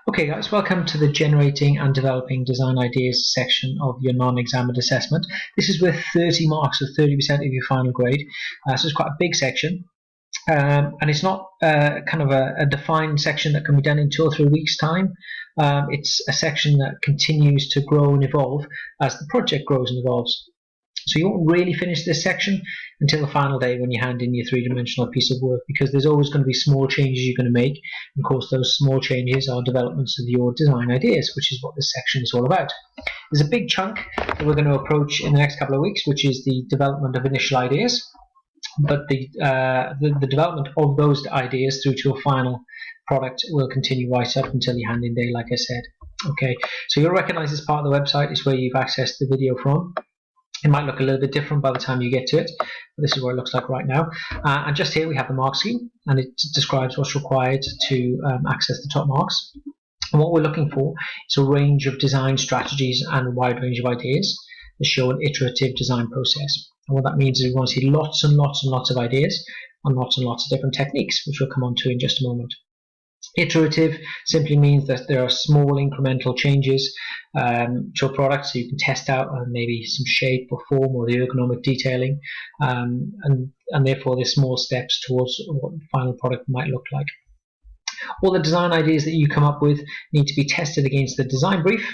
Okay guys, welcome to the Generating and Developing Design Ideas section of your non-examined assessment. This is with 30 marks, so 30% of your final grade. So it's quite a big section. And it's not kind of a defined section that can be done in 2 or 3 weeks' time. It's a section that continues to grow and evolve as the project grows and evolves. So you won't really finish this section until the final day when you hand in your three-dimensional piece of work, because there's always going to be small changes you're going to make. And of course, those small changes are developments of your design ideas, which is what this section is all about. There's a big chunk that we're going to approach in the next couple of weeks, which is the development of initial ideas. But the development of those ideas through to a final product will continue right up until your hand-in day, like I said. Okay, so you'll recognize this part of the website is where you've accessed the video from. It might look a little bit different by the time you get to it, but this is what it looks like right now. And just here we have the mark scheme, and it describes what's required to access the top marks. And what we're looking for is a range of design strategies and a wide range of ideas that show an iterative design process. And what that means is we want to see lots and lots and lots of ideas and lots of different techniques, which we'll come on to in just a moment. Iterative simply means that there are small incremental changes to a product, so you can test out maybe some shape or form or the ergonomic detailing, and therefore there's small steps towards what the final product might look like. All the design ideas that you come up with need to be tested against the design brief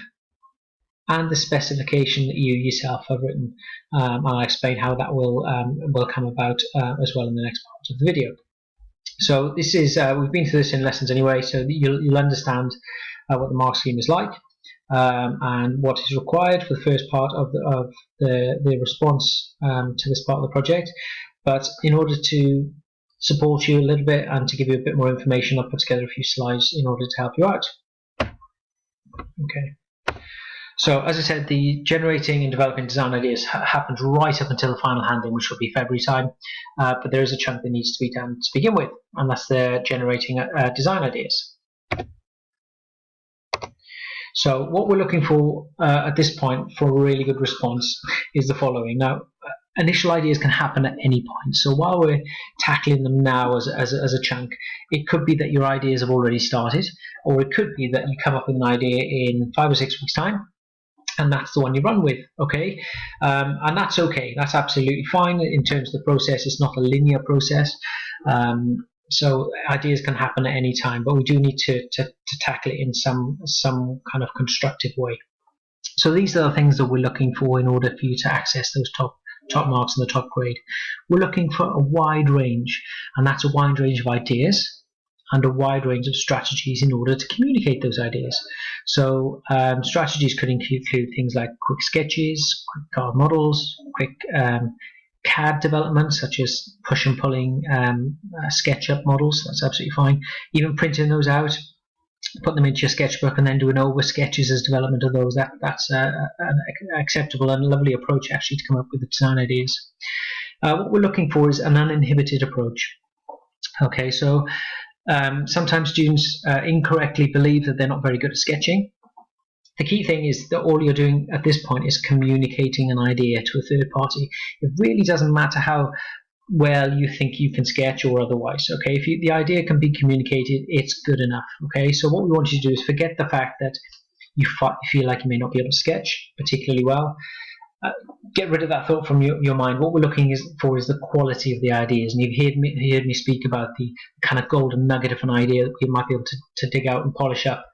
and the specification that you yourself have written, and I'll explain how that will come about as well in the next part of the video. So this is we've been through this in lessons anyway, so you'll understand what the mark scheme is like and what is required for the first part of the response to this part of the project. But in order to support you a little bit and to give you a bit more information, I've put together a few slides in order to help you out. Okay. So as I said, the generating and developing design ideas happens right up until the final hand-in, which will be February time. But there is a chunk that needs to be done to begin with, and that's the generating design ideas. So what we're looking for at this point for a really good response is the following. Now, initial ideas can happen at any point. So while we're tackling them now as a chunk, it could be that your ideas have already started, or it could be that you come up with an idea in 5 or 6 weeks' time, and that's the one you run with, okay? And that's okay, that's absolutely fine. In terms of the process, it's not a linear process, so ideas can happen at any time, but we do need to tackle it in some kind of constructive way. So these are the things that we're looking for in order for you to access those top marks in the top grade. We're looking for a wide range, and that's a wide range of ideas and a wide range of strategies in order to communicate those ideas. So strategies could include things like quick sketches, quick card models, quick CAD development, such as push and pulling SketchUp models. That's absolutely fine. Even printing those out, put them into your sketchbook, and then doing over sketches as development of those. That's an acceptable and lovely approach actually to come up with the design ideas. What we're looking for is an uninhibited approach. Okay, so sometimes students incorrectly believe that they're not very good at sketching. The key thing is that all you're doing at this point is communicating an idea to a third party. It really doesn't matter how well you think you can sketch or otherwise. Okay, if the idea can be communicated, it's good enough. Okay, so what we want you to do is forget the fact that you feel like you may not be able to sketch particularly well. Get rid of that thought from your mind. What we're looking for is the quality of the ideas, and you've heard me speak about the kind of golden nugget of an idea that we might be able to dig out and polish up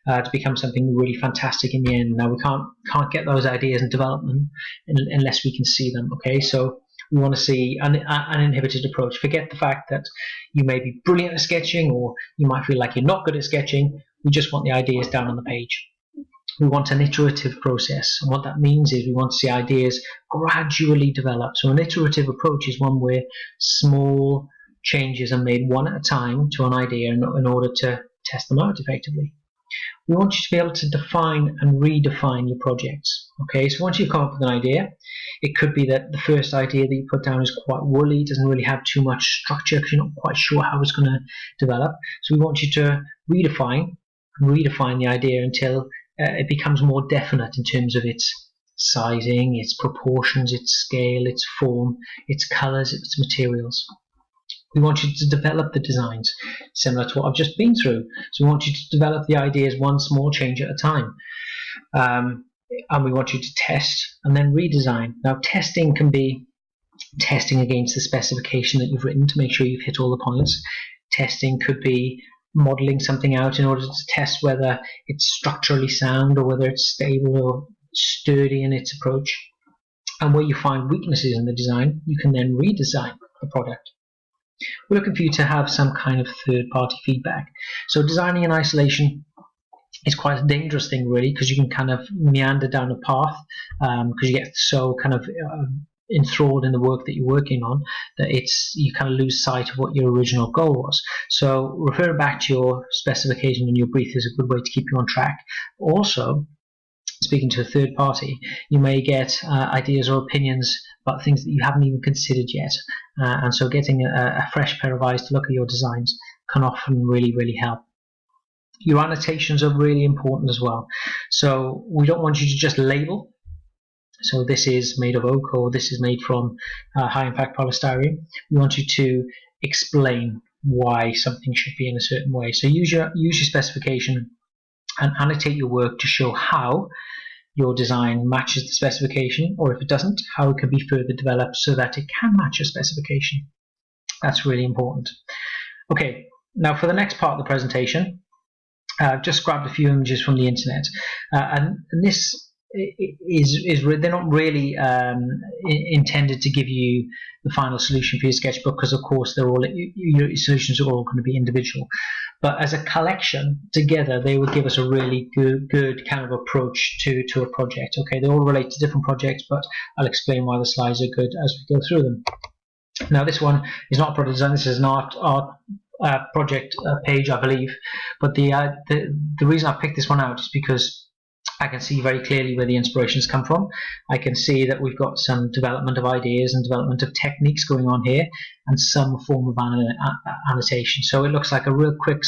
to become something really fantastic in the end. Now we can't get those ideas in development unless we can see them. Okay, so we want to see an uninhibited approach. Forget the fact that you may be brilliant at sketching, or you might feel like you're not good at sketching. We just want the ideas down on the page. We want an iterative process, and what that means is we want to see ideas gradually develop. So an iterative approach is one where small changes are made one at a time to an idea in order to test them out effectively. We want you to be able to define and redefine your projects. Okay, so once you've come up with an idea, it could be that the first idea that you put down is quite woolly, doesn't really have too much structure because you're not quite sure how it's going to develop. So we want you to redefine the idea until it becomes more definite in terms of its sizing, its proportions, its scale, its form, its colors, its materials. We want you to develop the designs, similar to what I've just been through. So we want you to develop the ideas one small change at a time. And we want you to test and then redesign. Now, testing can be testing against the specification that you've written to make sure you've hit all the points. Testing could be modeling something out in order to test whether it's structurally sound or whether it's stable or sturdy in its approach. And where you find weaknesses in the design, you can then redesign the product. We're looking for you to have some kind of third-party feedback. So designing in isolation is quite a dangerous thing, really, because you can kind of meander down a path because you get so kind of enthralled in the work that you're working on that you kind of lose sight of what your original goal was. So referring back to your specification and your brief is a good way to keep you on track. Also, speaking to a third party, you may get ideas or opinions about things that you haven't even considered yet. And so getting a fresh pair of eyes to look at your designs can often really, really help. Your annotations are really important as well. So we don't want you to just label. So this is made of oak, or this is made from high impact polystyrene. We want you to explain why something should be in a certain way. So use your specification and annotate your work to show how your design matches the specification, or if it doesn't, how it can be further developed so that it can match a specification. That's really important. Okay, now for the next part of the presentation, I've just grabbed a few images from the internet, and this they're not really intended to give you the final solution for your sketchbook, because of course your solutions are all going to be individual. But as a collection together, they will give us a really good kind of approach to a project. Okay, they all relate to different projects, but I'll explain why the slides are good as we go through them. Now, this one is not product design. This is an art project page, I believe. But the reason I picked this one out is because I can see very clearly where the inspirations come from. I can see that we've got some development of ideas and development of techniques going on here, and some form of annotation. So it looks like a real quick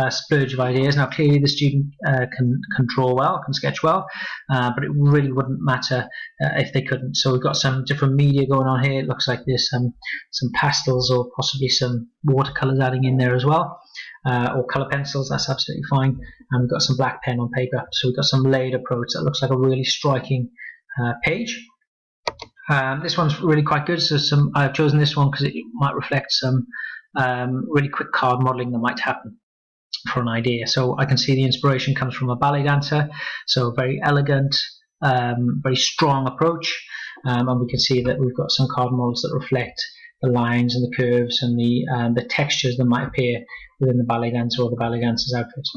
splurge of ideas. Now, clearly the student can draw well, can sketch well, but it really wouldn't matter if they couldn't. So we've got some different media going on here. It looks like there's some pastels or possibly some watercolors adding in there as well. Or colour pencils, that's absolutely fine. And we've got some black pen on paper. So we've got some layered approach that looks like a really striking page. This one's really quite good. So I've chosen this one because it might reflect some really quick card modelling that might happen for an idea. So I can see the inspiration comes from a ballet dancer. So very elegant, very strong approach. And we can see that we've got some card models that reflect the lines and the curves and the textures that might appear within the ballet dancer or the ballet dancer's outfit.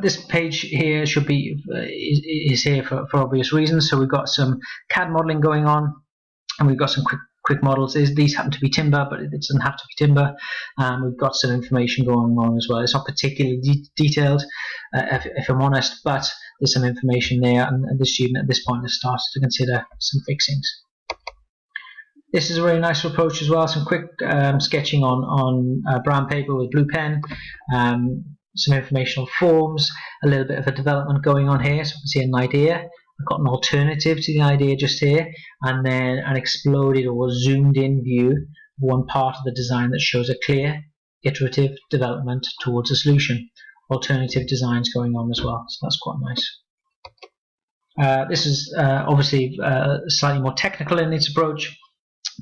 This page here is here for obvious reasons. So we've got some CAD modeling going on, and we've got some quick models. These happen to be timber, but it doesn't have to be timber. We've got some information going on as well. It's not particularly detailed, if I'm honest, but there's some information there, and the student at this point has started to consider some fixings. This is a really nice approach as well. Some quick sketching on brown paper with blue pen. Some informational forms, a little bit of a development going on here. So we can see an idea. I've got an alternative to the idea just here, and then an exploded or zoomed in view of one part of the design that shows a clear, iterative development towards a solution. Alternative designs going on as well, so that's quite nice. This is obviously slightly more technical in its approach.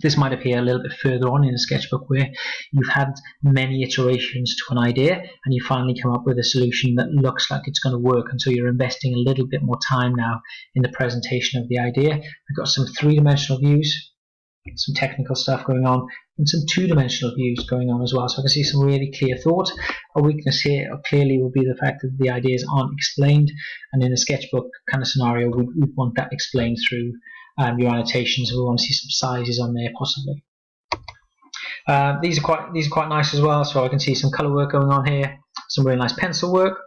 This might appear a little bit further on in a sketchbook where you've had many iterations to an idea and you finally come up with a solution that looks like it's going to work, and so you're investing a little bit more time now in the presentation of the idea. We've got some three-dimensional views, some technical stuff going on, and some two-dimensional views going on as well. So I can see some really clear thought. A weakness here clearly will be the fact that the ideas aren't explained, and in a sketchbook kind of scenario we want that explained through your annotations. We want to see some sizes on there possibly. These are quite nice as well. So I can see some colour work going on here, some really nice pencil work.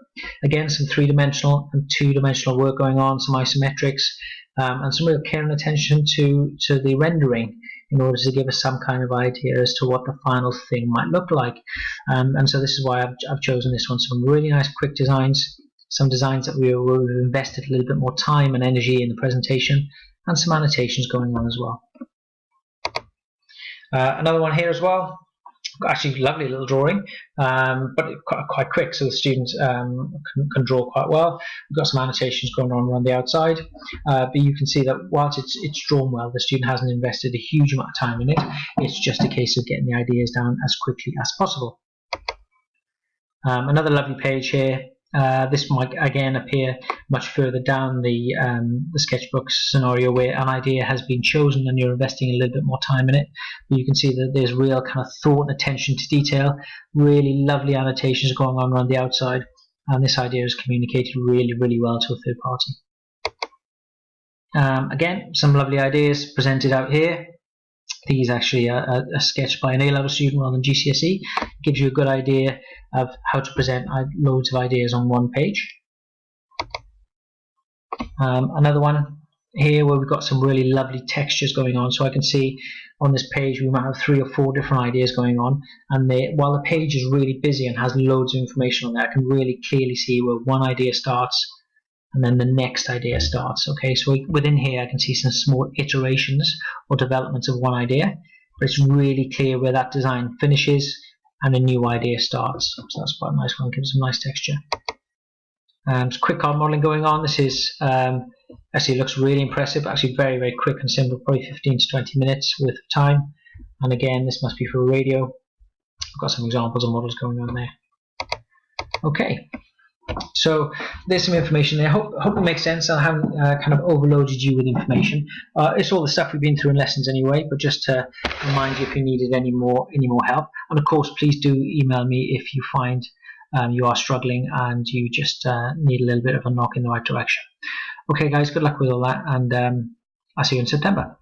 Again, some three-dimensional and two-dimensional work going on, some isometrics, and some real care and attention to the rendering in order to give us some kind of idea as to what the final thing might look like. And so this is why I've chosen this one. Some really nice quick designs, some designs that we've invested a little bit more time and energy in the presentation, and some annotations going on as well. Another one here as well. Actually, lovely little drawing, but quite quick, so the students can draw quite well. We've got some annotations going on around the outside, but you can see that whilst it's drawn well, the student hasn't invested a huge amount of time in it. It's just a case of getting the ideas down as quickly as possible. Another lovely page here. This might again appear much further down the sketchbook scenario where an idea has been chosen and you're investing a little bit more time in it. But you can see that there's real kind of thought and attention to detail, really lovely annotations going on around the outside, and this idea is communicated really, really well to a third party. Again, some lovely ideas presented out here. These actually are a sketch by an A-level student rather than GCSE. It gives you a good idea of how to present loads of ideas on one page. Another one here where we've got some really lovely textures going on. So I can see on this page we might have 3 or 4 different ideas going on, and while the page is really busy and has loads of information on there, I can really clearly see where one idea starts and then the next idea starts. Okay, so within here I can see some small iterations or developments of one idea, but it's really clear where that design finishes and a new idea starts. So that's quite a nice one, gives some nice texture. Some quick card modeling going on. This is actually, it looks really impressive, actually very, very quick and simple, probably 15 to 20 minutes worth of time. And again, this must be for radio. I've got some examples of models going on there. Okay. So there's some information there. Hope it makes sense. I haven't kind of overloaded you with information. It's all the stuff we've been through in lessons anyway, but just to remind you if you needed any more help. And of course, please do email me if you find you are struggling and you just need a little bit of a knock in the right direction. Okay guys, good luck with all that, and I'll see you in September.